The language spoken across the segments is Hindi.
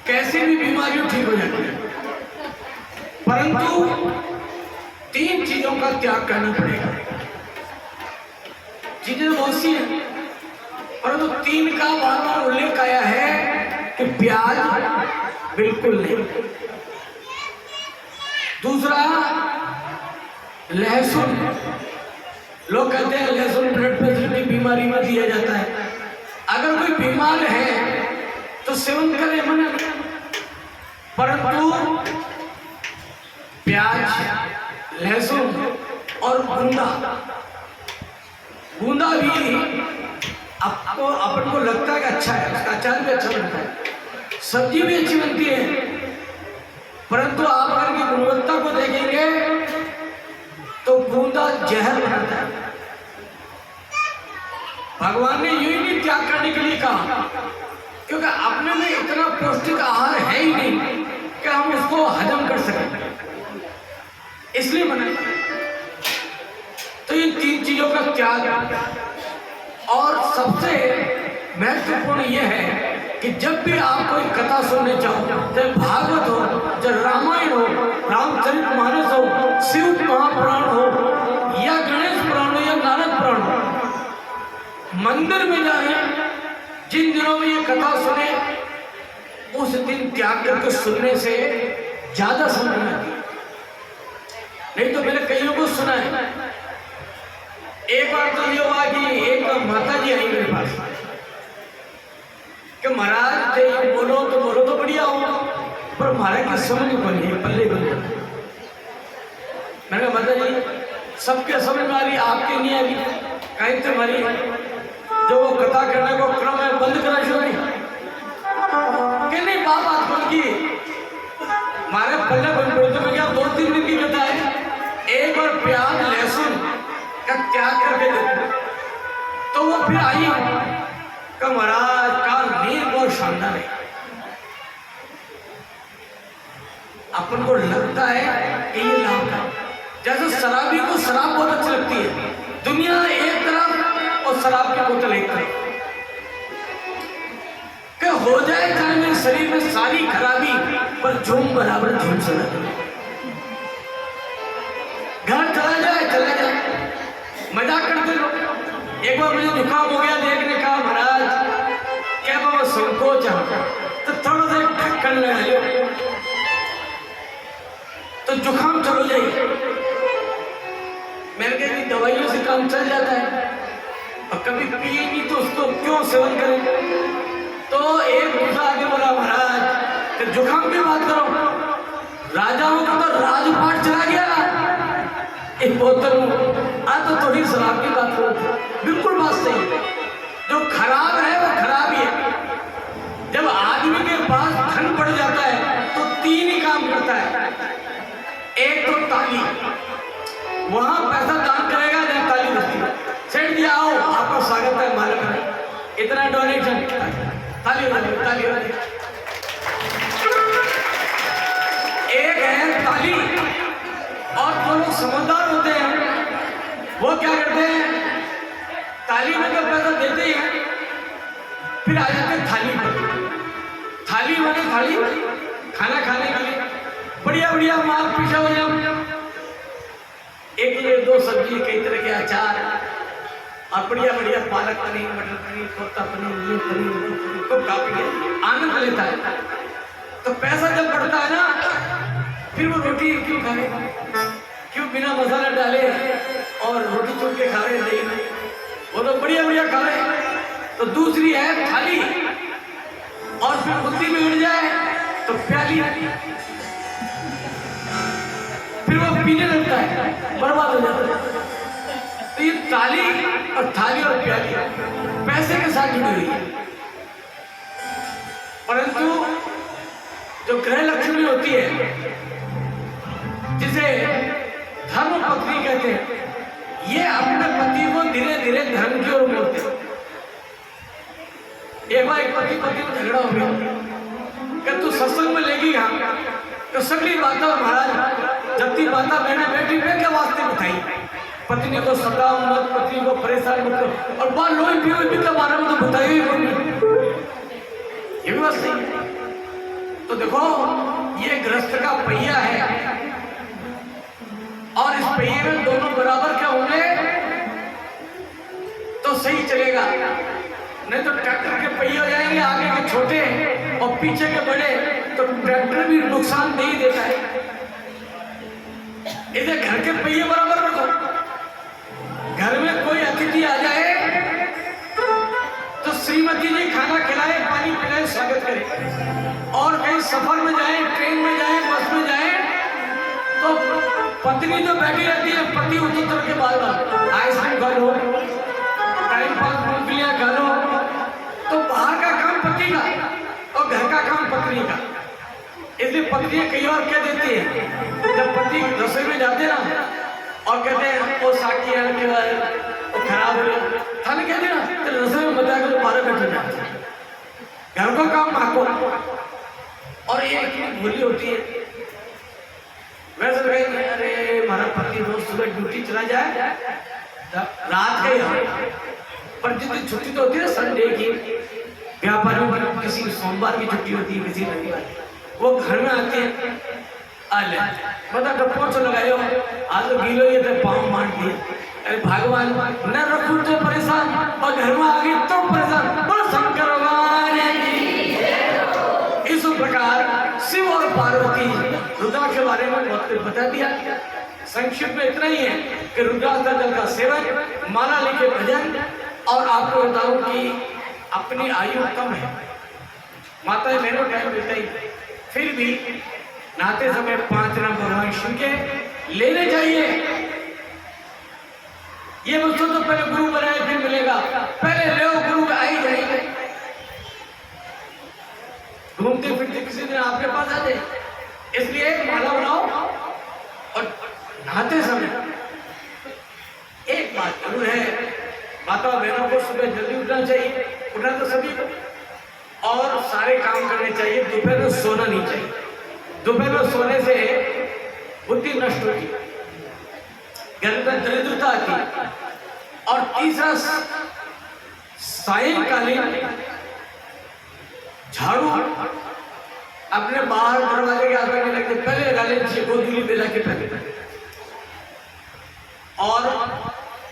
कैसी भी बीमारियां ठीक हो जाती है, परंतु 3 चीजों का त्याग करना पड़ेगा। चीजें बहुत सी हैं, परंतु 3 का बार बार उल्लेख आया है कि प्याज बिल्कुल नहीं। दूसरा, लहसुन। लोग कहते हैं लहसुन ब्लड प्रेशर की बीमारी में दिया जाता है। अगर कोई बीमार है तो सेवन करे, मना नहीं, परंतु प्याज, लहसुन और गूंदा भी आपको अपन को लगता है कि अच्छा है, उसका अचार भी अच्छा बनता है, सब्जी भी अच्छी बनती है, परंतु आप अगर की गुणवत्ता को देखेंगे तो गूंदा जहर बनाता है। भगवान ने यूं ही नहीं त्याग करने के लिए कहा, क्योंकि अपने में इतना पौष्टिक आहार है ही नहीं कि हम उसको हजम कर सकें, इसलिए मना। तो ये 3 चीजों का त्याग। और सबसे महत्वपूर्ण यह है कि जब भी आप कोई कथा सुनने चाहो, चाहे भागवत हो, चाहे रामायण हो, रामचरितमानस हो, शिव महापुराण हो, या गणेश पुराण हो, या नारद पुराण हो, मंदिर में जाए, जिन दिनों में ये कथा सुने उस दिन त्याग करके सुनने से ज्यादा समझ में आती है। नहीं तो मैंने कईयों को सुना है। एक बार तो ये हुआ कि एक माता जी आई मेरे पास कि महाराज बोलो तो बढ़िया हो, पर हमारे की समझ बनी है, पल्ले बनी। मैंने कहा माता जी सबके समझ में आ रही, आपके नहीं आ रही, कहीं तुम्हारी जो वो कथा करने को क्रम है बंद करना शुरू कि नहीं। बात बन की हमारे पल्ले बन पड़े। तो मैं क्या 2-3 दिन की कथा है, एक बार प्याज लहसुन का त्याग करके देते, तो वो फिर आई का महाराज का नींद बहुत शानदार है। अपन को लगता है कि ये लाभ है, जैसे शराबी को शराब बहुत अच्छी लगती है, दुनिया एक तरफ और शराब की बोतल एक तरफ, कि हो जाए चाहे मेरे शरीर में सारी खराबी, पर झूम बराबर झूम सके। घर चला जाए मजाक करते लोग। एक बार मुझे जुकाम हो गया, देखने का महाराज क्या बाबा संकोच है, तो थोड़ा सा ढक्कन लगा लो तो जुकाम चलो जाइए। मैंने कहा दवाइयों से काम चल जाता है, और कभी पिए नहीं तो उसको क्यों सेवन करें। तो एक दूसरा आगे बोला महाराज तो जुकाम की बात करो, राजाओं का तो राजपाट चला गया एक बोतल आज तो थोड़ी शराब की बात करो। बिल्कुल बात सही है, जो खराब है वो खराब ही है। जब आदमी के पास धन बढ़ जाता है तो 3 ही काम करता है। एक तो ताली, वहां पैसा दान करेगा या ताली बजती, सेठ जी आओ आपका स्वागत है, मालिक इतना डोनेशन, ताली ताली। एक है ताली, और जो लोग समझदार होते हैं वो क्या करते हैं, ताली में तो पैसा देते ही हैं, फिर आ जाते हैं थाली पर। थाली माने थाली खाना खाने के लिए बढ़िया बढ़िया माल पीछा हो जाओ, 1-2 सब्जी, कई तरह के अचार, और बढ़िया बढ़िया पालक पनीर, मटर पनीर, कोफ्ता पनीर, ये पनीर, तो काफी आनंद लेता है। तो पैसा जब बढ़ता है ना, फिर वो रोटी क्यों खाए, क्यों बिना मसाला डाले और रोटी चुन के खा रहे नहीं, वो तो बढ़िया बढ़िया खा रहे। तो दूसरी है थाली, और फिर बुद्धि में उड़ जाए तो प्याली, फिर वो पीने लगता है, बर्बाद हो जाता है। तो ये ताली और थाली और प्याली पैसे के साथ जुड़ी हुई है, परंतु जो ग्रह लक्ष्मी होती है, जिसे धर्म पत्नी कहते हैं, ये अपने पति को धीरे धीरे धर्म की ओर मोड़ते हैं। एक बार एक पति पत्नी में झगड़ा हो गया कि तू सत्संग में लेगी यहाँ तो सगली बात महाराज, जबकि बात मैंने बेटी पे क्या वास्ते बताई, पत्नी को सताओ मत, पत्नी को परेशान मत करो, और बात लोई भी के बारे में तो बताई ही नहीं, ये भी बात सही है। तो देखो ये गृहस्थ का पहिया है और इस पहिए में दोनों बराबर क्या होंगे तो सही चलेगा, नहीं तो ट्रैक्टर के पहिए हो जाएंगे आगे के छोटे और पीछे के बड़े, तो ट्रैक्टर भी नुकसान दे ही देता है। इसे घर के पहिए बराबर रखो। घर में कोई अतिथि आ जाए तो श्रीमती जी खाना खिलाए, पानी पिलाए, स्वागत करें। और कहीं सफर में जाए, ट्रेन में जाए, बस में जाए, तो पत्नी तो बैठी रहती है, पति उतर के बार बार आइसक्रीम खा लो, टाइम पास मूंगफलियां खा लो। तो बाहर का काम पति का और घर का काम पत्नी का। इसलिए पत्नी कई और कह देती है, जब पति रसोई में जाते ना और कहते हैं वो साकी है के वो खराब हो गया, थाने कहते ना तो रसोई में बता कर 12 मिनट हो जाते हैं। घर का काम भागो और ये भूली होती है। वैसे कहेंगे अरे हमारा पति रोज सुबह ड्यूटी चला जाए रात के यहाँ, पर जितनी छुट्टी तो होती है संडे की, व्यापारियों की किसी सोमवार की छुट्टी होती है, किसी रविवार, वो घर में आती है। अले बता तो पोछ लगायो, आज तो गीलो ये तो पाँव मार दिए। अरे भगवान न रखूं तो परेशान और घर में आ गई तो परेशान। बोलो शंकर भगवान की। इस प्रकार शिव और पार्वती रुद्राक्ष के बारे में बहुत कुछ बता दिया। संक्षिप्त में इतना ही है कि रुद्राक्ष जल का सेवन, माला लिखे भजन। और आपको बताऊं कि अपनी आयु कम है, माता बहनों टाइम मिलता ही, फिर भी नहाते समय 5 नाम भगवान शिव के लेने चाहिए। ये मुझको तो पहले गुरु बनाए फिर मिलेगा, पहले ले गुरु आ ही जाएंगे। घूमते फिरते किसी दिन आपके पास आ जाए, इसलिए माला बनाओ और नहाते समय एक बात जरूर है, माता बहनों को सुबह जल्दी उठना चाहिए, उठना तो सभी को, और सारे काम करने चाहिए। दोपहर में सोना नहीं चाहिए, दोपहर में सोने से बुद्धि नष्ट होती, घर में दरिद्रता आती। और तीसरा सायंकालीन झाड़ू अपने बाहर दरवाजे के आगे नहीं लगते, पहले गाले से गोदूली बेला के पहले। और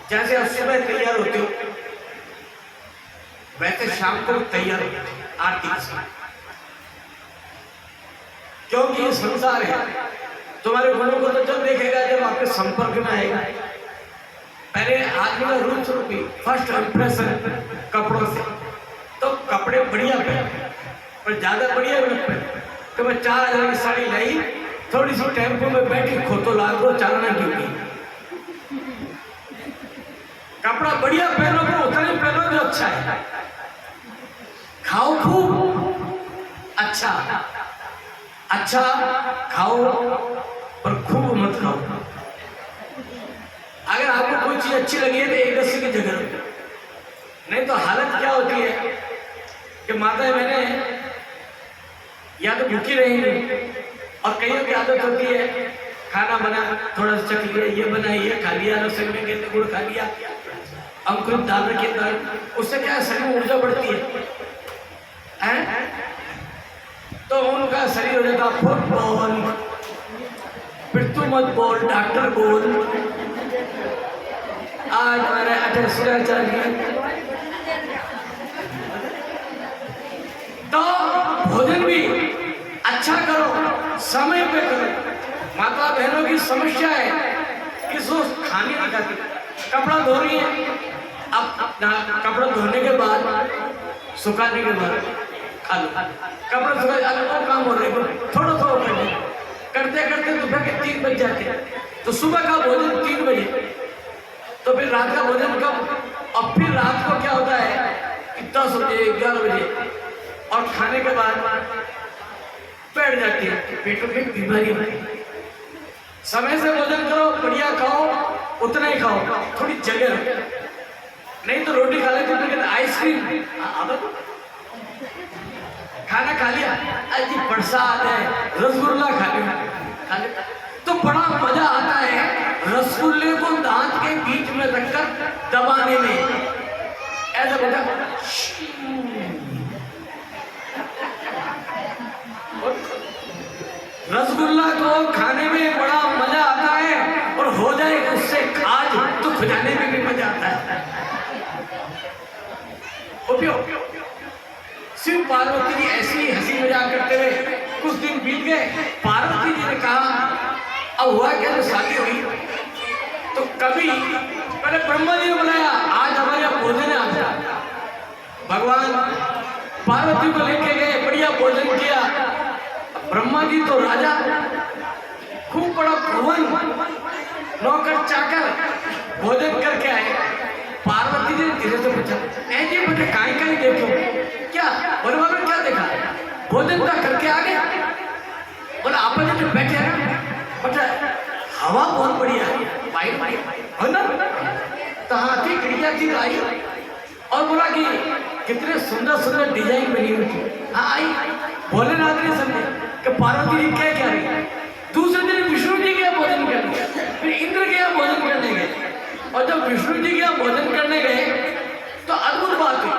जैसे आप सुबह तैयार होते हो वैसे शाम को तैयार आरती से, क्योंकि ये संसार है। तुम्हारे गुणों को तो जब देखेगा जब आपके संपर्क में आएगा। पहले आदमी का रूप स्वरूप ही फर्स्ट इंप्रेशन कपड़ों से, तो कपड़े बढ़िया पहने, पर ज्यादा बढ़िया मत पहने। तो मैं 4000 की साड़ी लाई, थोड़ी सी टेम्पो में बैठी खो तो लाख को चालना क्योंकि कपड़ा बढ़िया पहनो, तो उतना ही पहनो जो अच्छा है। खाओ खूब अच्छा, अच्छा खाओ पर खूब मत खाओ। अगर आपको कोई चीज अच्छी लगी है तो 1 की जगह, नहीं तो हालत क्या होती है कि माता बहनें या तो भूखी रहेंगी, और कईयों की आदत होती है खाना बना थोड़ा सा चख लिया, ये बना ये खा लिया, रसोई में गेंदे गुड़ खा लिया, अंकुरित दाल रखी दाल, उससे क्या शरीर में ऊर्जा बढ़ती है? तो उनका शरीर हो जाता फुटबॉल। फिर तू मत बोल, डॉक्टर बोल, आज हमारे 18 चाहिए। तो भोजन भी अच्छा करो, समय पे करो। माता बहनों की समस्या है कि वो खाने नहीं खाती, कपड़ा धो रही है, अब कपड़ा धोने के बाद सुखाने के बाद खा लो, कपड़ा सुखा अलग काम हो रहे थोड़ा करते करते दोपहर के 3 बज जाते हैं, तो सुबह का भोजन 3 बजे, तो फिर रात का भोजन कब? और फिर रात को क्या होता है कि 10 बजे 11 बजे, और खाने के बाद बैठ जाती है, पेटों की बीमारी होती है। समय से भोजन करो, बढ़िया खाओ, उतना ही खाओ, थोड़ी जगह रखो, नहीं तो रोटी खा लेते तो आइसक्रीम खाना खा लिया, अजी प्रसाद है, रसगुल्ला खा लिया, तो बड़ा मजा आता है रसगुल्ले को दांत के बीच में रखकर दबाने में। ऐसा बेटा रसगुल्ला को खाने में बड़ा मजा आता है और हो जाए उससे खाज तो खुजाने में भी मजा आता है। शिव पार्वती जी ऐसी हंसी मजाक करते हुए कुछ दिन बीत गए। पार्वती जी ने कहा अब हुआ क्या, तो शादी हुई तो कभी पहले ब्रह्मा जी ने बुलाया, आज हमारे यहाँ भोजन है आपका। भगवान पार्वती को लेके गए, बढ़िया भोजन किया। ब्रह्मा जी तो राजा, खूब बड़ा भवन, नौकर चाकर भोजन करके आए। पार्वती जी ने धीरे से पूछा, ऐसे बेटे काई काई देखो क्या, बोले बाबा क्या देखा, भोजन का करके आ गया। बोला आप जो बैठे हैं बेटा हवा बहुत बढ़िया है, बाइक है ना। तो हाथी खड़िया थी आई और बोला कि कितने सुंदर सुंदर डिजाइन बनी हुई थी। हाँ आई, भोलेनाथ ने समझे कि पार्वती जी क्या क्या रही। दूसरे दिन विष्णु जी के भोजन करने, फिर इंद्र के यहाँ भोजन करने गए। और जब विष्णु जी के यहाँ भोजन करने गए तो अद्भुत बात हुई।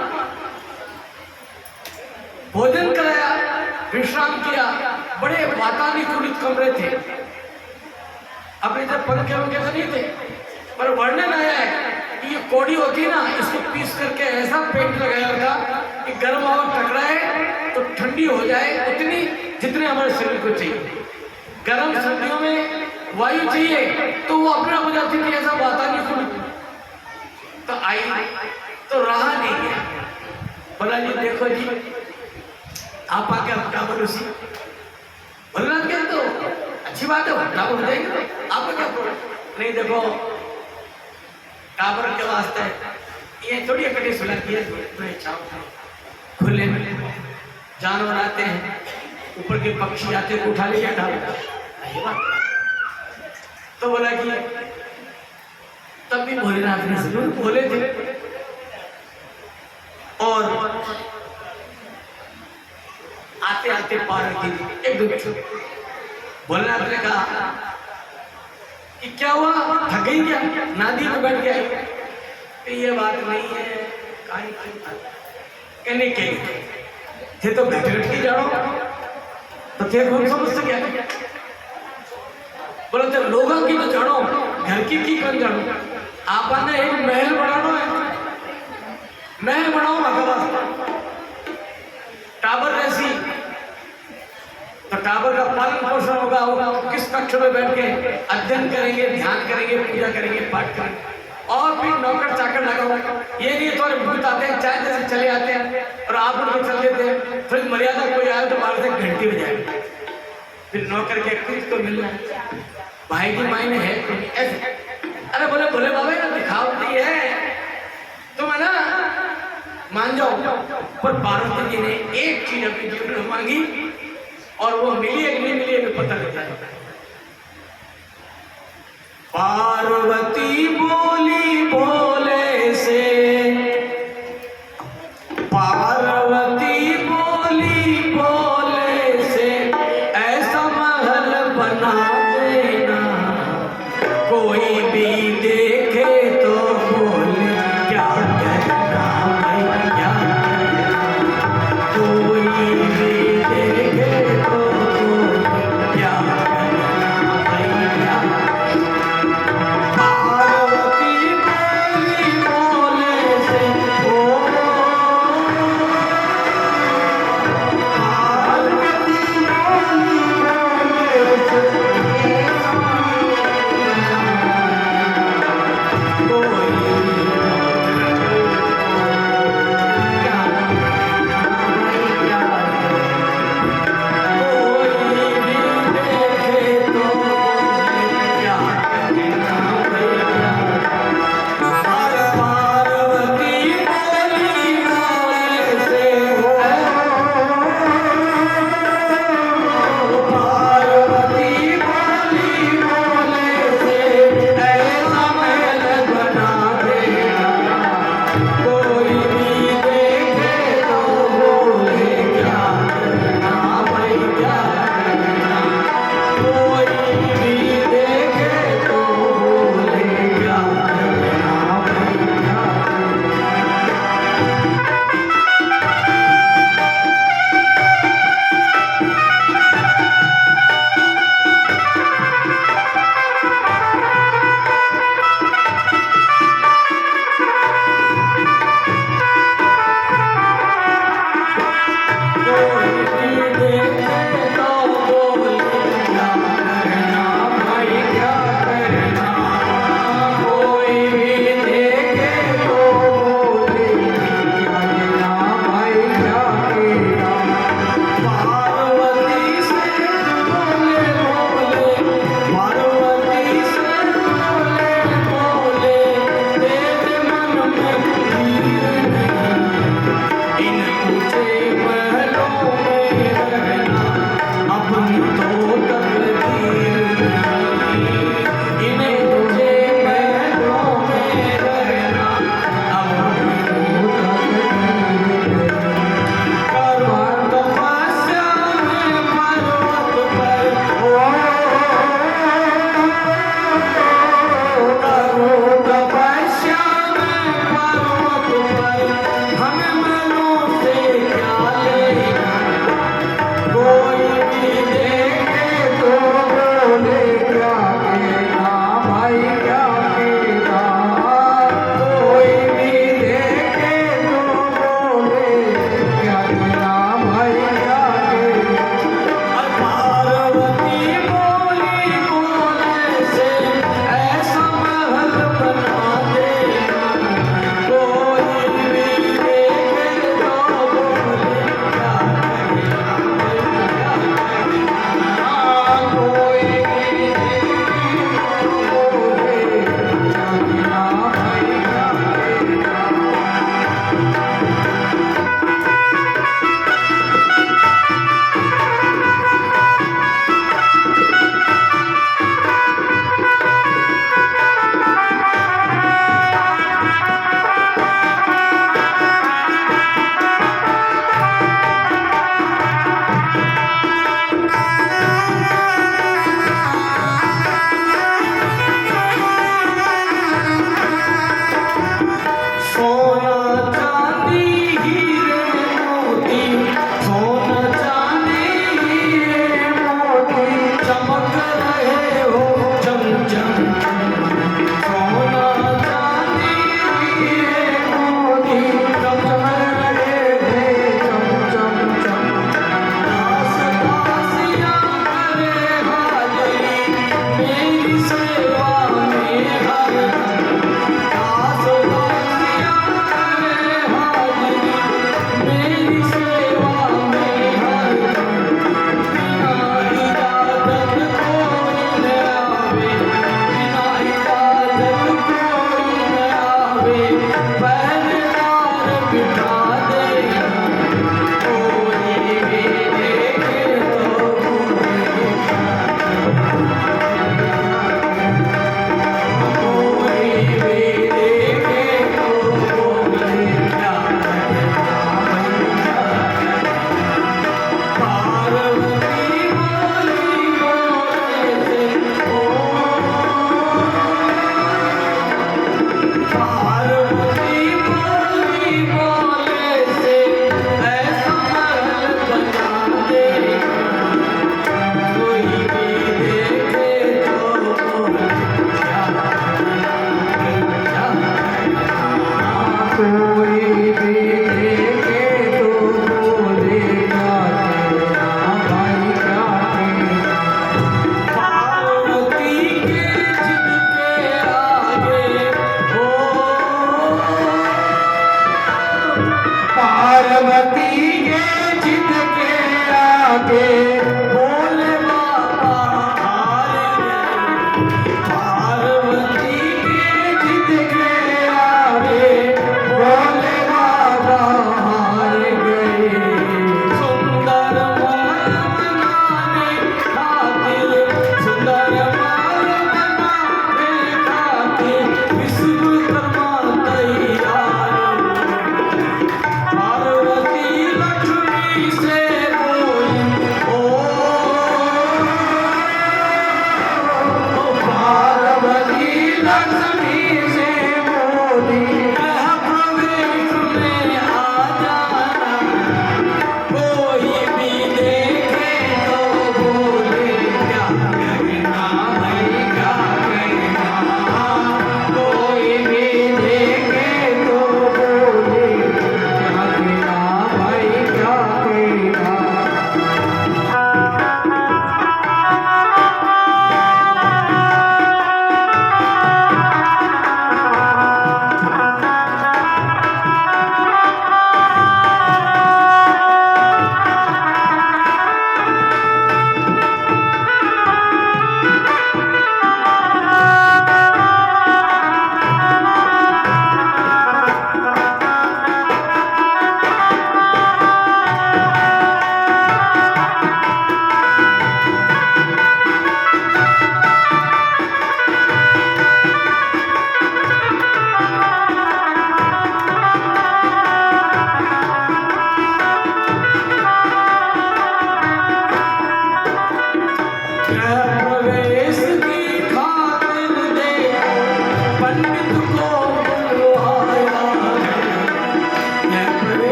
भोजन कराया, विश्राम किया, बड़े वातानुकूलित कमरे थे। अपने जब पंखे वंखे तो नहीं थे, पर वर्णन आया है कि ये कौड़ी होती है ना, इसको पीस करके ऐसा पेंट लगाया था कि गर्म हवा टकराए तो ठंडी हो जाए उतनी जितने हमारे शरीर को चाहिए। गर्म सर्दियों में वायु चाहिए तो वो अपने आप हो जाती थी, ऐसा वातानुकूलित। तो आई तो रहा नहीं गया, बोला जी देखो जी आप आके टावर उसी बोलना क्या, तो अच्छी बात है टावर हो जाएगी, तो आपको क्या प्रॉब्लम नहीं। देखो टावर के वास्ते ये थोड़ी इकट्ठी सुलह है, खुले में जानवर आते हैं, ऊपर के पक्षी आते हैं, उठा ले जाता तो बोला कि तब भी भोलेनाथ ने जरूर बोले थे। और आते आते पार्वती एकदम भोलेनाथ ने कहा कि क्या हुआ, थक गई क्या, नादी में बैठ गया। ये बात नहीं है, कहने के थे तो घट घट की जाओ तो थे कौन समझ गया। बोले तो लोगों की तो जानो, घर की कौन जानो। आपने एक महल बनाना है, महल बनाओ भगवान टावर ऐसी, तो टावर का पालन पोषण होगा, किस कक्ष में बैठ के अध्ययन करेंगे, ध्यान करेंगे, पूजा करेंगे, पाठ करेंगे। और भी नौकर चाकर लगा हुआ, ये नहीं थोड़े भूत आते हैं चाय जैसे चले आते हैं और आप उनको चल देते हैं। फिर मर्यादा कोई आए तो बाहर से घंटी बजाए, फिर नौकर के खुद को मिलना भाई की मायने है ऐसे। अरे बोले बोले बाबा ना दिखावटी है तुम है ना, मान जाओ। पर पार्वती जी ने एक चीज अपने जीवन में मांगी और वो मिली है कि नहीं मिली है पता लगता है। पार्वती बोली भोले से, पार्वती बोली भोले से, ऐसा महल बना देना कोई भी देखे तो बोले क्या करना भैया, कोई भी देखे तो बोले क्या करना भैया। पार्वती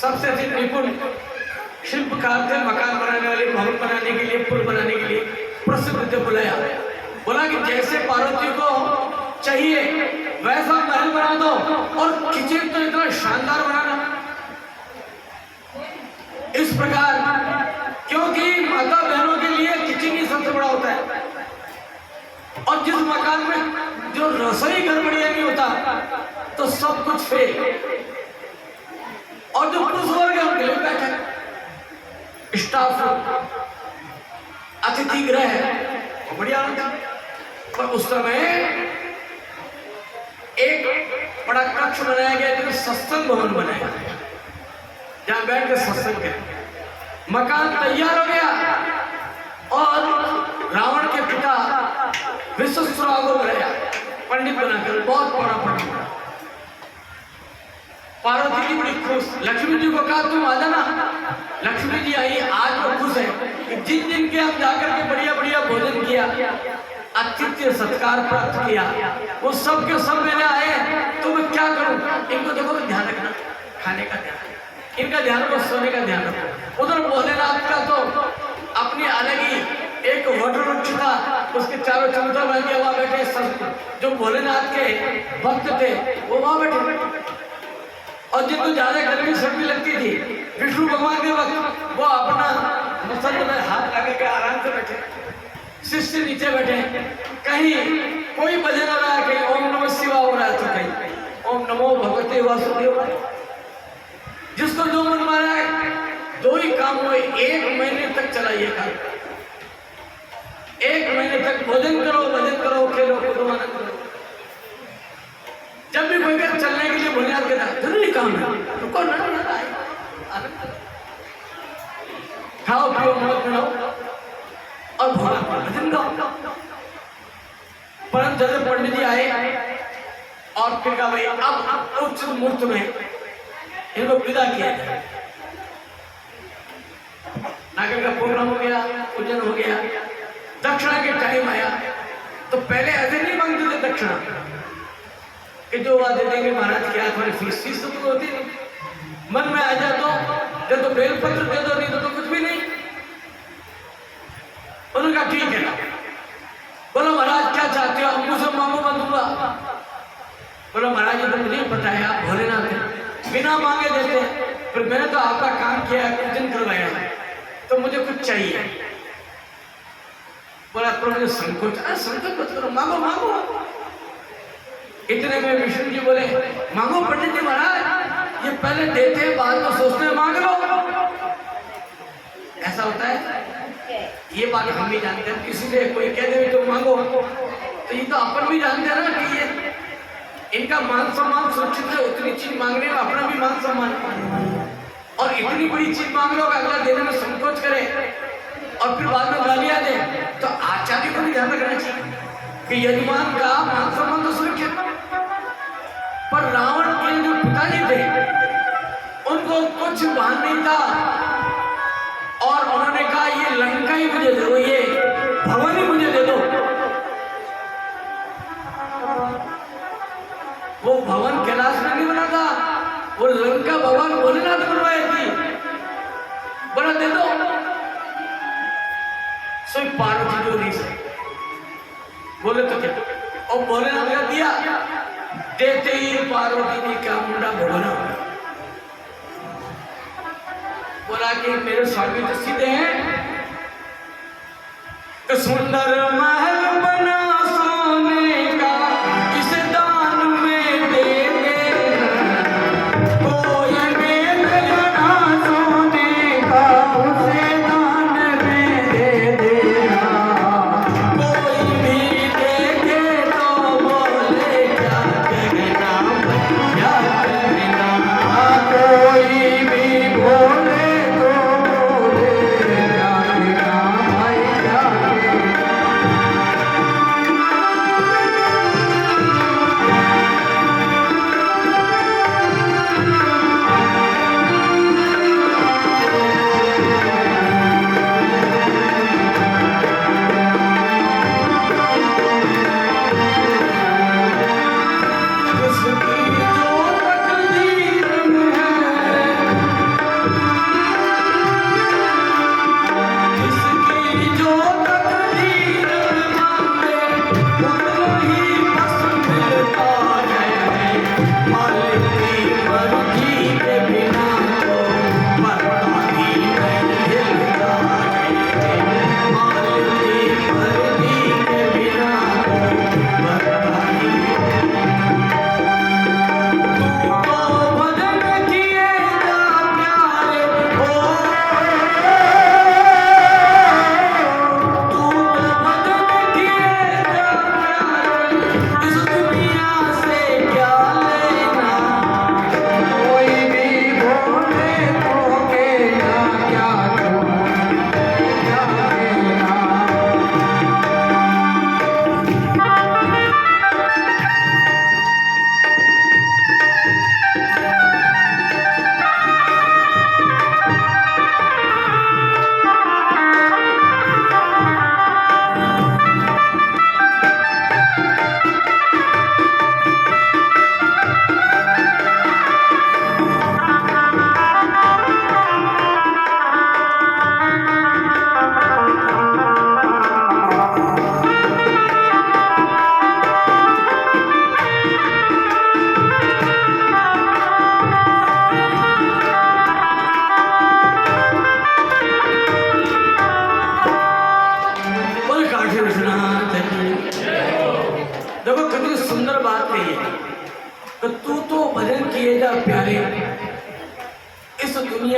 सबसे अधिक निपुण शिल्पकार थे, मकान बनाने वाले, भवन बनाने के लिए, पुल बनाने के लिए प्रसिद्ध थे। बुलाया, बोला कि जैसे पार्वती को चाहिए वैसा महल बना दो, और किचन तो इतना शानदार बनाना। इस प्रकार, क्योंकि माता बहनों के लिए किचन ही सबसे बड़ा होता है, और जिस मकान में जो रसोई घर बढ़िया नहीं होता तो सब कुछ फेल। और जो पुरुष वर्ग है उनके लिए बैठक, स्टाफ, अतिथि गृह वो बढ़िया होता। पर उस समय एक बड़ा कक्ष बनाया गया जो सत्संग भवन बनाया, जहां बैठ के सत्संग करें। मकान तैयार हो गया और रावण के पिता विश्वामित्र को बुलाया पंडित बनाकर, बहुत बड़ा पंडित बना। पार्वती जी बड़ी खुश, लक्ष्मी जी को कहा तुम आ जाना। लक्ष्मी जी आई, आज वो खुश है कि जिन जिन के हम जाकर के बढ़िया बढ़िया भोजन किया, अतिथ्य सत्कार प्राप्त किया, वो सब के सब मेरे आए, तो मैं क्या करूं? इनको देखो तो ध्यान रखना, खाने का ध्यान, इनका ध्यान रखो, सोने का ध्यान रखो। उधर भोलेनाथ का तो अपनी अलग ही एक वटवृक्ष था, उसके चारों चमचा बन के वहां बैठे सब जो भोलेनाथ के भक्त थे वो वहां बैठे। और जिनको ज्यादा गर्मी सर्दी लगती थी, विष्णु भगवान के वक्त वो अपना मस्तक में हाथ लगा के आराम से बैठे, शिष्य नीचे बैठे। कहीं कोई भजन हो रहा है, कहीं ओम नमः शिवाय हो रहा है, तो कहीं ओम नमो भगवते वासुदेवाय। जिसको जो मन मारा है, दो ही काम हुए, 1 महीने तक चला ये काम। 1 महीने तक भोजन करो, भजन करो, खेलो कूदो, आनंद करो। जब भी कोई कर चलने के लिए बुनियाद के साथ जरूरी काम है, रुको ना, खाओ पियो मौज बनाओ और भोला भजन गाओ। परम जब पंडित जी आए और फिर कहा भाई अब उच्च मुहूर्त में इनको विदा किया जाए। नागरिक का प्रोग्राम हो गया, पूजन हो गया, दक्षिणा के टाइम आया। तो पहले ऐसे नहीं मांगते थे दक्षिणा कि जो वादे देंगे महाराज क्या तुम्हारी फीस तो होती नहीं, मन में आ जाए तो बेलपत्र दे दो, नहीं तो कुछ भी नहीं। उन्होंने कहा ठीक है ना, बोलो महाराज क्या चाहते हो, हम मुझसे मांगो मैं दूंगा। बोलो महाराज ये तो मुझे पता है, आप भोलेनाथ हैं, बिना मांगे देते, पर मैंने तो आपका काम किया है, पूजन करवाया है, तो मुझे कुछ चाहिए। बोला तो मुझे संकोच, संकोच मत करो, मांगो मांगो। इतने में विष्णु जी बोले मांगो पंडित जी महाराज, ये पहले देते हैं बाद में सोचते हैं, मांग लो। ऐसा होता है, ये बात हम भी जानते हैं। किसी से कोई कह दे तो मांगो, तो ये तो अपन भी जानते हैं ना कि ये इनका मान सम्मान सुरक्षित है, उतनी चीज मांगने में अपना भी मान सम्मान। और इतनी बड़ी चीज मांग लो अगला देने में संकोच करे और फिर बाद में गालियां दे, तो आचार्य को भी ध्यान रखना चाहिए कि यजमान का मान सम्मान तो सुरक्षित। पर रावण के जो पिताजी थे उनको कुछ भान नहीं था, और उन्होंने कहा ये लंका ही मुझे दे दो, ये भवन ही मुझे दे दो। वो भवन कैलाश में नहीं बना था, वो लंका भवन भोलेनाथ बनवाई थी, बना दे दो। सिर्फ पार्वती जो नहीं बोले तो क्या, और भोलेनाथ का दिया, देते ही पार्वती जी का मुंडा भगवान हो गया। बोला कि मेरे स्वामी तो सीधे हैं, तो सुंदर महल बना सोने का, इसे दान में दे देना, कोई मेल बना सोने का, उसे दान में दे देना, कोई भी देखे तो बोले क्या कहना, क्या कहना, कोई भी बोले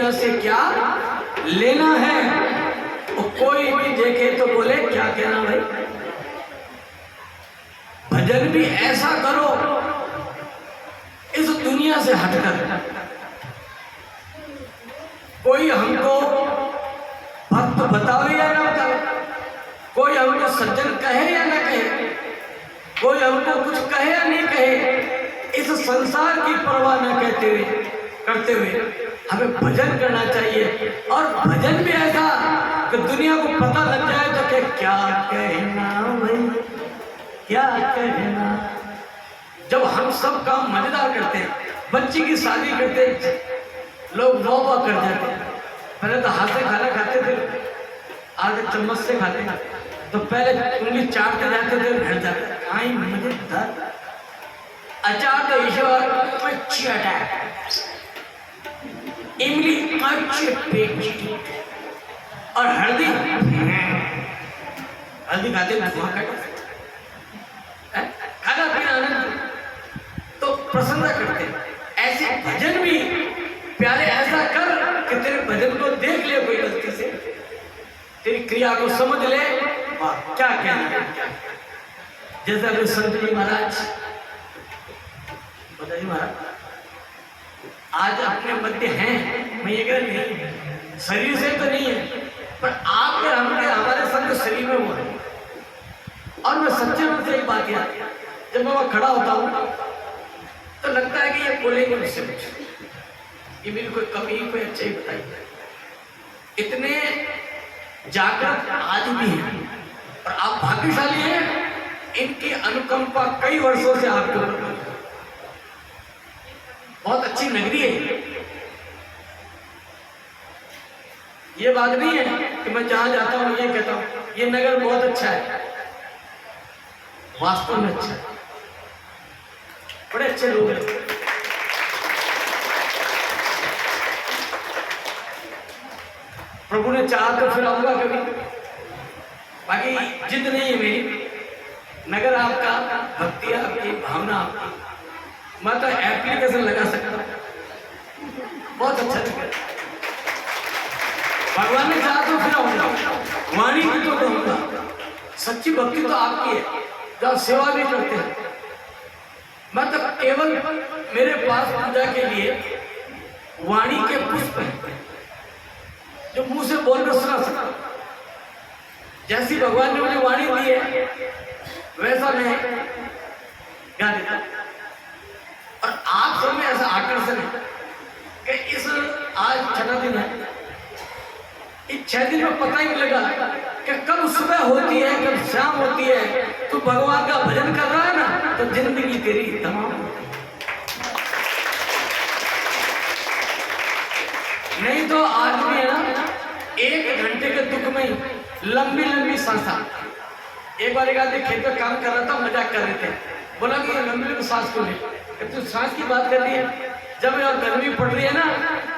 दुनिया से क्या लेना है। और कोई भी देखे तो बोले क्या कहना भाई, भजन भी ऐसा करो इस दुनिया से हटकर। कोई हमको भक्त बतावे या ना बतावे, कोई हमको सज्जन कहे या ना कहे, कोई हमको कुछ कहे या नहीं कहे, इस संसार की परवाह न करते हुए हमें भजन करना चाहिए। और भजन भी ऐसा कि दुनिया को पता लग जाए तो क्या कहना भाई, क्या कहना। जब हम सब काम मजेदार करते हैं, बच्ची की शादी करते लोग नौबा कर जाते हैं। पहले तो हाथ से खाना खाते थे, आज चम्मच से खाते हैं। तो पहले उंगली चाटते जाते थे, घर जाते आई मजेदार अचार तो ईश्वर अच्छी अटैक इमली अच्छी पेट और हल्दी खाते खाना पीना आनंद तो प्रसन्न करते। ऐसे भजन भी प्यारे ऐसा कर कि तेरे भजन को देख ले कोई गलती से, तेरी क्रिया को समझ ले क्या कहना है। जैसा कि संत जी महाराज बताइए महाराज आज अपने मध्य हैं, मैं ये कह नहीं शरीर से तो नहीं है, पर आपके हमारे संग शरीर में वो है। और मैं सच्चे मन से एक बात याद, जब मैं वहां खड़ा होता हूँ तो लगता है कि ये बोलेंगे मुझसे कुछ, ये मेरी कोई कमी कोई अच्छा ही बताइए। इतने जागृत आज भी हैं और आप भाग्यशाली हैं, इनकी अनुकंपा कई वर्षों से आपके ऊपर। बहुत अच्छी नगरी है ये बात नहीं है कि मैं जहां जाता हूं ये कहता हूं ये नगर बहुत अच्छा है, वास्तव में अच्छा है, बड़े अच्छे लोग हैं। प्रभु ने चाहा तो फिर आऊंगा कभी, बाकी जिद नहीं है मेरी। नगर आपका, भक्ति आपकी, भावना आपकी, मैं तो एप्लीकेशन लगा सकता हूं, बहुत अच्छा लगा। भगवान ने चाहा तो फिर आऊंगा, वाणी भी तो कहूंगा। सच्ची भक्ति तो आपकी है, जो आप सेवा भी करते हैं। मैं तो केवल मेरे पास पूजा के लिए वाणी के पुष्प हैं जो मुंह से बोलकर सुना सकता। जैसी भगवान ने मुझे वाणी दी है वैसा मैं गा देता। और आप सब में ऐसा आकर्षण है कि इस आज 6 दिन है, इस 6 दिन में पता ही नहीं लगा कि कब सुबह होती है कब शाम होती है। तू भगवान का भजन कर रहा है ना तो जिंदगी तेरी तमाम। नहीं तो आदमी है ना 1 घंटे के दुख में लंबी लंबी सांसा। एक बार एक आदमी खेत में काम कर रहा था, मजाक कर रहे थे, बोला कि लंबी लंबी सांस क्यों नहीं, तू सांस की बात कर रही है। जब यार गर्मी पड़ रही है ना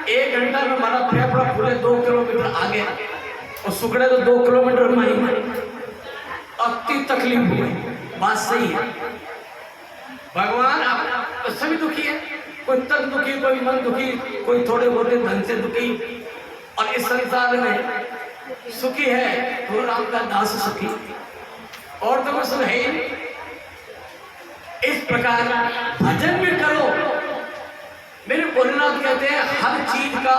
1 घंटा में हमारा फेफड़ा पूरे 2 किलोमीटर आगे और सुखड़े तो 2 किलोमीटर में ही। अति तकलीफ हुई, बात सही है। भगवान आप तो सभी दुखी है, कोई तन दुखी, कोई मन दुखी, कोई थोड़े बहुत धन से दुखी। और इस संसार में सुखी है तो राम का दास सुखी, और तो कुछ है ही। इस प्रकार भजन भी करो। मेरे भोलेनाथ कहते हैं हर चीज का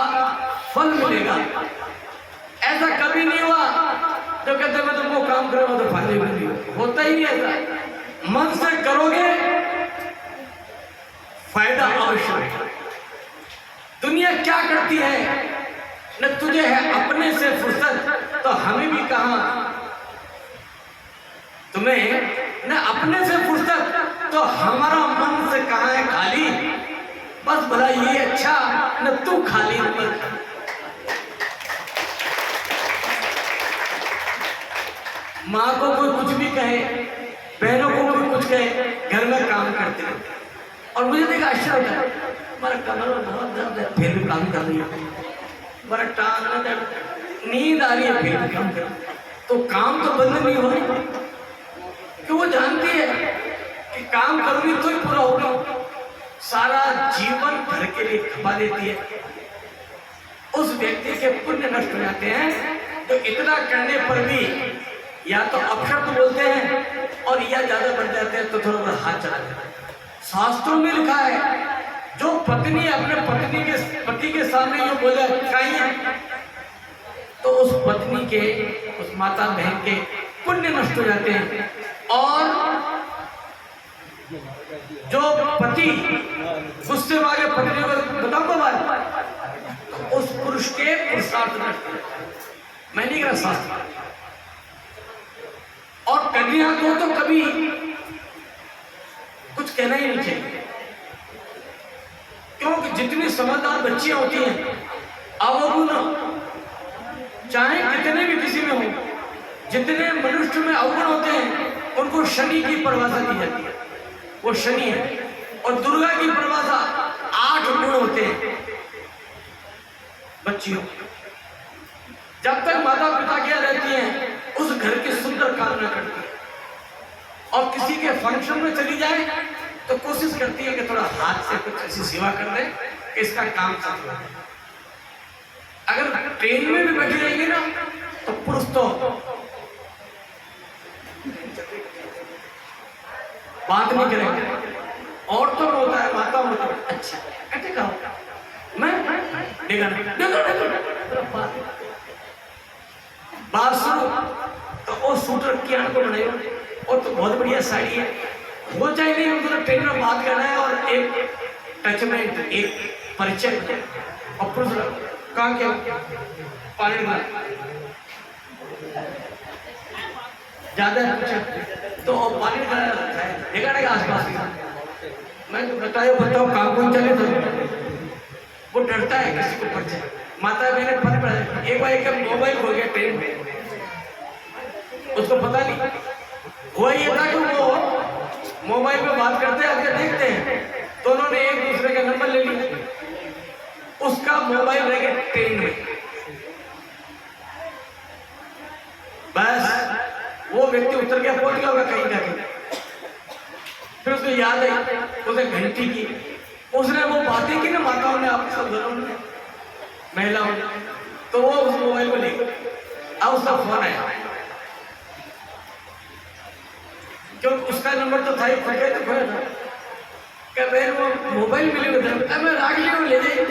फल मिलेगा। ऐसा कभी नहीं हुआ जो कहते मैं तुमको काम करूंगा तो फायदे मिलेंगे, होता ही नहीं ऐसा। मन से करोगे फायदा अवश्य है। दुनिया क्या करती है, न तुझे है अपने से फुर्सत तो हमें भी कहा, तुम्हें न अपने से फुर्सत तो हमारा मन से कहाँ है खाली। बस भला ये अच्छा न तू खाली मत। माँ को कोई कुछ भी कहे, बहनों को कोई कुछ कहे, घर में काम करते हैं। और मुझे देखा आश्चर्य होता है, हमारा कमर में बहुत दर्द है फिर भी काम कर रही है, हमारा टांग में दर्द, नींद आ रही है फिर भी काम कर। तो काम तो बंद नहीं हो रही, कि वो जानती है कि काम करूंगी तो ही पूरा होगा। सारा जीवन घर के लिए खपा देती है। उस व्यक्ति के पुण्य नष्ट हो जाते हैं। तो इतना करने पर भी या तो अपशब्द बोलते हैं और या ज्यादा बढ़ जाते हैं तो थोड़ा हाथ चला जाता है। शास्त्रों में लिखा है जो पत्नी अपने पति के सामने जो बोले चाहिए तो उस पत्नी के, उस माता बहन के पुण्य नष्ट हो जाते हैं। और जो पति गुस्से वाले पत्नी को बताऊंगा बात, तो उस पुरुष के पुरुषार्थ नष्ट हो जाते हैं। मैं नहीं कह रहा शास्त्र। और कन्या को तो कभी कुछ कहना ही नहीं चाहिए, क्योंकि जितनी समझदार बच्चियां होती हैं अवगुण चाहे कितने भी किसी में हो, जितने मनुष्य में अवगुण होते हैं उनको शनि की परिभाषा दी जाती है, वो शनि है। और दुर्गा की परिभाषा 8 गुण होते हैं बच्चियों। जब तक माता पिता क्या रहती हैं उस घर की सुंदर कामना करती है, और किसी के फंक्शन में चली जाए तो कोशिश करती है कि थोड़ा हाथ से कुछ ऐसी सेवा कर दे कि इसका काम सफल हो। अगर ट्रेन में भी बैठी रहेगी ना तो पुरुष तो बात नहीं करेंगे। औरतों में होता है, माता में होता है अच्छा कैसे कहो मैं बात सुनो तो वो सूटर की आंख को बनाई और तो बहुत बढ़िया साड़ी है, वो चाहिए नहीं उनको तो ट्रेन में बात करना है और एक टचमेंट, एक परिचय। और पुरुष कहाँ क्या पानी में ज्यादा तो पानी का देखा नहीं आसपास। मैं तो बताओ काम कौन चले तो वो डरता है किसी को परिचय। माता मैंने पता पड़ा एक बार एक मोबाइल हो गया ट्रेन में, उसको पता नहीं हुआ ये था कि वो मोबाइल में बात करते आगे देखते हैं, दोनों ने एक दूसरे का नंबर ले लिया, उसका मोबाइल रह गया ट्रेन में। बस वो व्यक्ति उतर गया, पहुंच गया होगा कहीं जाके। फिर उसको याद आई उसे घंटी की, उसने वो बातें की ना माताओं ने आपके सब घरों में महिलाओं ने, तो वो उस मोबाइल को ले अब उसका फोन आया क्यों उसका नंबर तो था ही, खोया तो खोया था। क्या बहन वो मोबाइल मिले हुए मैं राग लिया ले जाइए,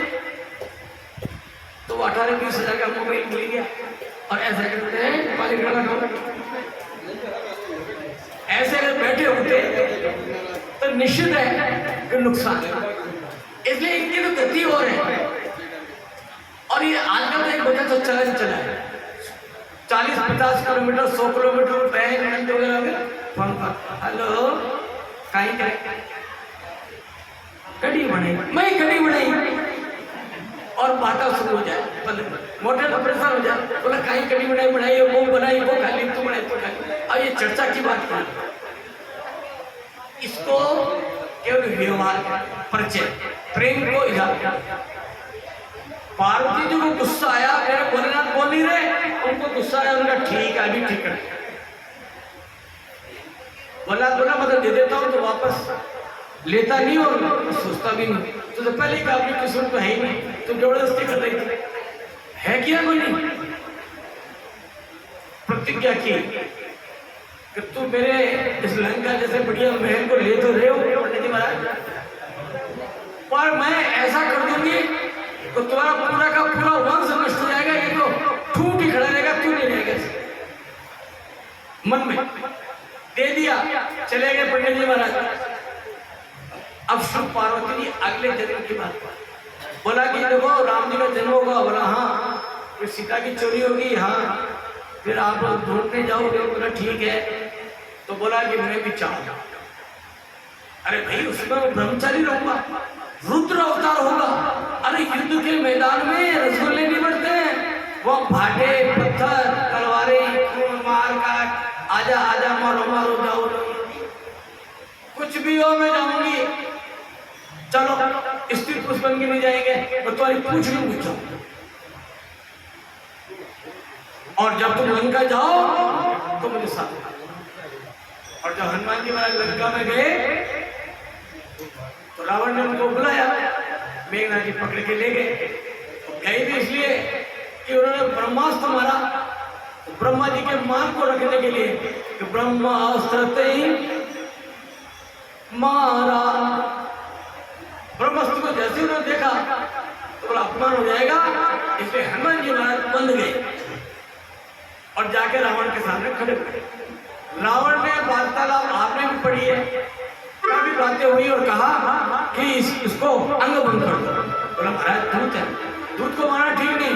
तो वो 18-20 हजार का मोबाइल मिल गया। और ऐसा करते हैं मालिक ऐसे अगर बैठे होते तो निश्चित है कि नुकसान है, इसलिए इनकी तो गति और है। और ये आजकल तो एक बच्चा तो चला है 40-50 किलोमीटर 100 किलोमीटर बैंक वगैरह फोन पर हेलो कहीं कड़ी बनाई मैं कड़ी बनाई और बात शुरू हो जाए, मोटर का प्रेशर हो जाए, बोला कहीं कड़ी बनाई वो बनाई वो खाली तू बनाई तो खाली। अब ये चर्चा की बात कर, इसको केवल व्यवहार परिचय प्रेम को इजाफा। पार्वती जी को गुस्सा आया, मेरे भोलेनाथ बोल नहीं रहे, उनको गुस्सा आया, उनका ठीक है अभी ठीक है बोला मतलब दे देता हूँ तो वापस लेता नहीं और सोचता भी नहीं। तो पहले ही आपकी किस्मत तो है ही नहीं, तुम जबरदस्ती कर रही थी है क्या कोई नहीं। प्रतिज्ञा की कि तुम मेरे इस लंका जैसे बढ़िया महल को ले तो रहे हो पंडित जी महाराज, पर मैं ऐसा कर दूंगी तो तुम्हारा पूरा का पूरा वंश नष्ट हो जाएगा, ये तो ठूठ ही खड़ा रहेगा, क्यों नहीं रहेगा। मन में दे दिया, चले गए पंडित जी महाराज। अब शिव पार्वती जी अगले जन्म की बात बोला कि देखो राम जी का जन्म होगा, बोला हाँ। फिर सीता की चोरी होगी, हाँ। फिर आप ढूंढने जाओगे, बोला ठीक है। तो बोला कि मैं भी चाहूंगा, अरे भाई उसमें मैं ब्रह्मचारी रहूंगा, रुद्र अवतार होगा। अरे युद्ध के मैदान में रसगुल्ले नहीं बढ़ते हैं, वो भाटे पत्थर तलवारें मार काट आजा आजा मारो मारो जाओ, कुछ भी हो मैं जाऊंगी। चलो स्त्री पुरुष बन के नहीं जाएंगे, तो तुम्हारी पूछ नहीं पूछो। और जब तुम लंका जाओ तो मुझे साथ। और जब हनुमान जी महाराज लंका में गए तो रावण ने उनको बुलाया, मेघनाथ जी पकड़ के ले गए। तो गए थे इसलिए कि उन्होंने ब्रह्मास्त्र मारा, तो ब्रह्मा जी के मान को रखने के लिए कि ब्रह्मास्त्र मारा, ब्रह्मास्त्र को जैसे उन्होंने देखा तो बोला अपमान हो जाएगा, इसलिए हनुमान जी महाराज बंद गए और जाके रावण के सामने खड़े हुए। रावण ने वार्तालाप आपने भी पढ़ी है, काफी बातें हुई और कहा कि इसको अंग भंग कर दो। बोला महाराज दूध है, दूध को मारना ठीक नहीं।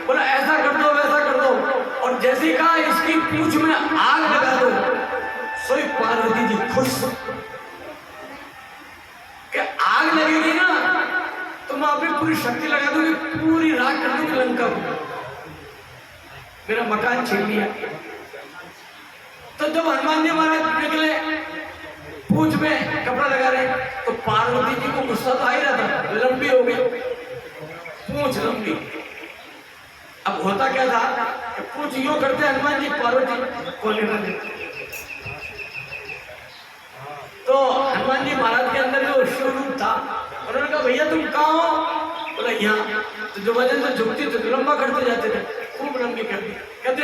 बोला ऐसा कर दो वैसा कर दो, और जैसे कहा इसकी पूंछ में आग लगा दो। सोई पार्वती जी खुश कि आग लगेगी ना तो मैं अपनी पूरी शक्ति लगा दूंगी, पूरी राख कर दूंगी लंका को, मेरा मकान छीन लिया। तो जब हनुमान जी महाराज निकले पूंछ में कपड़ा लगा रहे, तो पार्वती जी को गुस्सा तो आ ही रहा था, लंबी हो गई पूंछ लंबी। अब होता क्या था कि पूंछ यूं करते हनुमान जी, पार्वती को लेना देते। तो हनुमान जी महाराज के अंदर जो शिव रूप था, उन्होंने कहा भैया तुम कहाँ हो? बोला यहाँ। तो जो वजन से झुकती तो लंबा करते जाते थे, खूब लंबी करती। कहते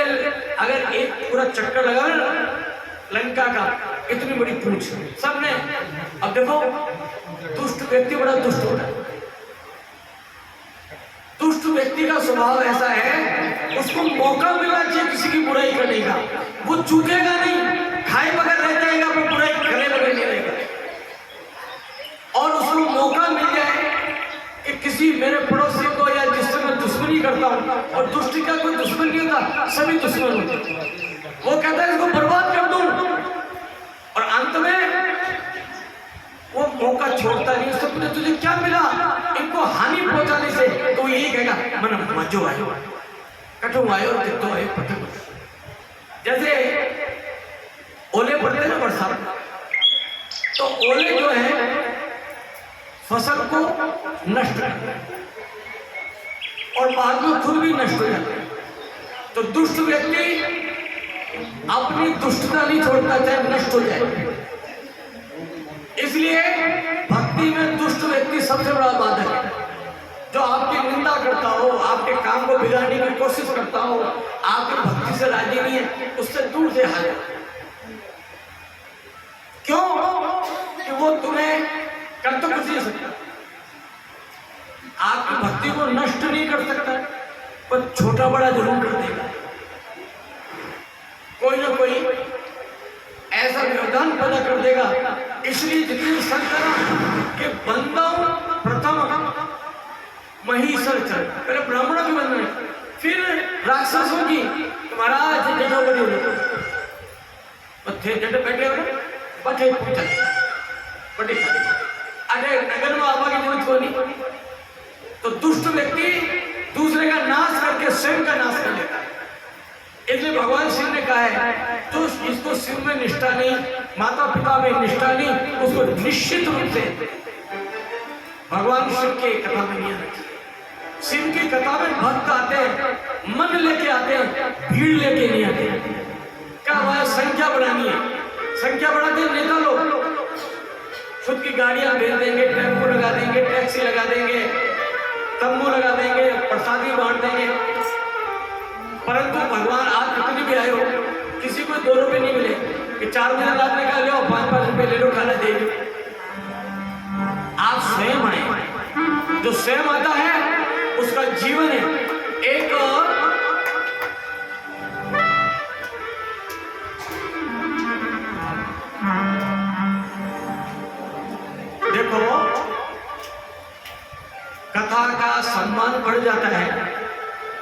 अगर एक पूरा चक्कर लगा ना लंका का, इतनी बड़ी पूंछ सबने। अब देखो दुष्ट व्यक्ति बड़ा दुष्ट होता है, दुष्ट व्यक्ति का स्वभाव ऐसा है, उसको मौका मिलना चाहिए किसी की बुराई करने का, वो चूकेगा नहीं, खाए बगैर रह जाएगा, वो बुराई करे बगैर नहीं रहेगा। और उसको मौका मिल जाए कि किसी मेरे पड़ोसी को या जिससे मैं दुश्मनी करता हूं, और दुष्टि का कोई दुश्मन नहीं होता, सभी दुश्मन होते, वो कहता है इसको बर्बाद कर दूं, और अंत में वो मौका छोड़ता नहीं। उससे पूछे तुझे क्या मिला इनको हानि पहुंचाने से, तो यही कहेगा मन मजो आयो, कठो आयो, कितो आयो पता। जैसे ओले पड़ते ना बरसात, तो ओले जो है फसल को नष्ट करते हैं और बाद में खुद भी नष्ट हो जाते हैं। तो दुष्ट व्यक्ति अपनी दुष्टता नहीं छोड़ता, चाहे नष्ट हो जाए। इसलिए भक्ति में दुष्ट व्यक्ति सबसे बड़ा बाधक है। जो आपकी निंदा करता हो, आपके काम को बिगाड़ने की कोशिश करता हो, आपकी भक्ति से राजी नहीं है, उससे दूर से हट। क्यों? कि वो तुम्हें कर तो कुछ नहीं सकता, आपकी भक्ति को नष्ट नहीं कर सकता, पर छोटा बड़ा जरूर कर देगा। कोई ना कोई ऐसा व्यवधान पैदा कर देगा। इसलिए जितनी संतना के बंदाओं प्रथम महीसर चल, पहले ब्राह्मणों की बंदना, फिर राक्षसों की। महाराज जटो बड़ी बैठे बैठे पूछा बड़ी, अरे नगर में आवा की जरूरत को नहीं। तो दुष्ट व्यक्ति दूसरे का नाश करके स्वयं का नाश कर लेता है। इसलिए भगवान शिव ने कहा है तो इसको शिव में निष्ठा नहीं, माता पिता में निष्ठा नहीं, उसको निश्चित रूप से भगवान शिव की कथा में नहीं आना चाहिए। शिव की कथा में भक्त आते हैं, मन लेके आते हैं, भीड़ लेके नहीं आते। क्या हुआ? संख्या बढ़ानी है, संख्या बढ़ाते हैं नेता लोग, खुद की गाड़ियां भेज देंगे, टेम्पो लगा देंगे, टैक्सी लगा देंगे, तंबू लगा देंगे, प्रसादी बांट देंगे। परंतु भगवान आप कितने भी आए हो, किसी को 2 रुपए नहीं मिले कि 4 महीने रात में लो 5-5 रुपए ले लो, खाना दे दो। आप स्वयं आए, जो स्वयं आता है उसका जीवन है एक देखो कथा का सम्मान बढ़ जाता है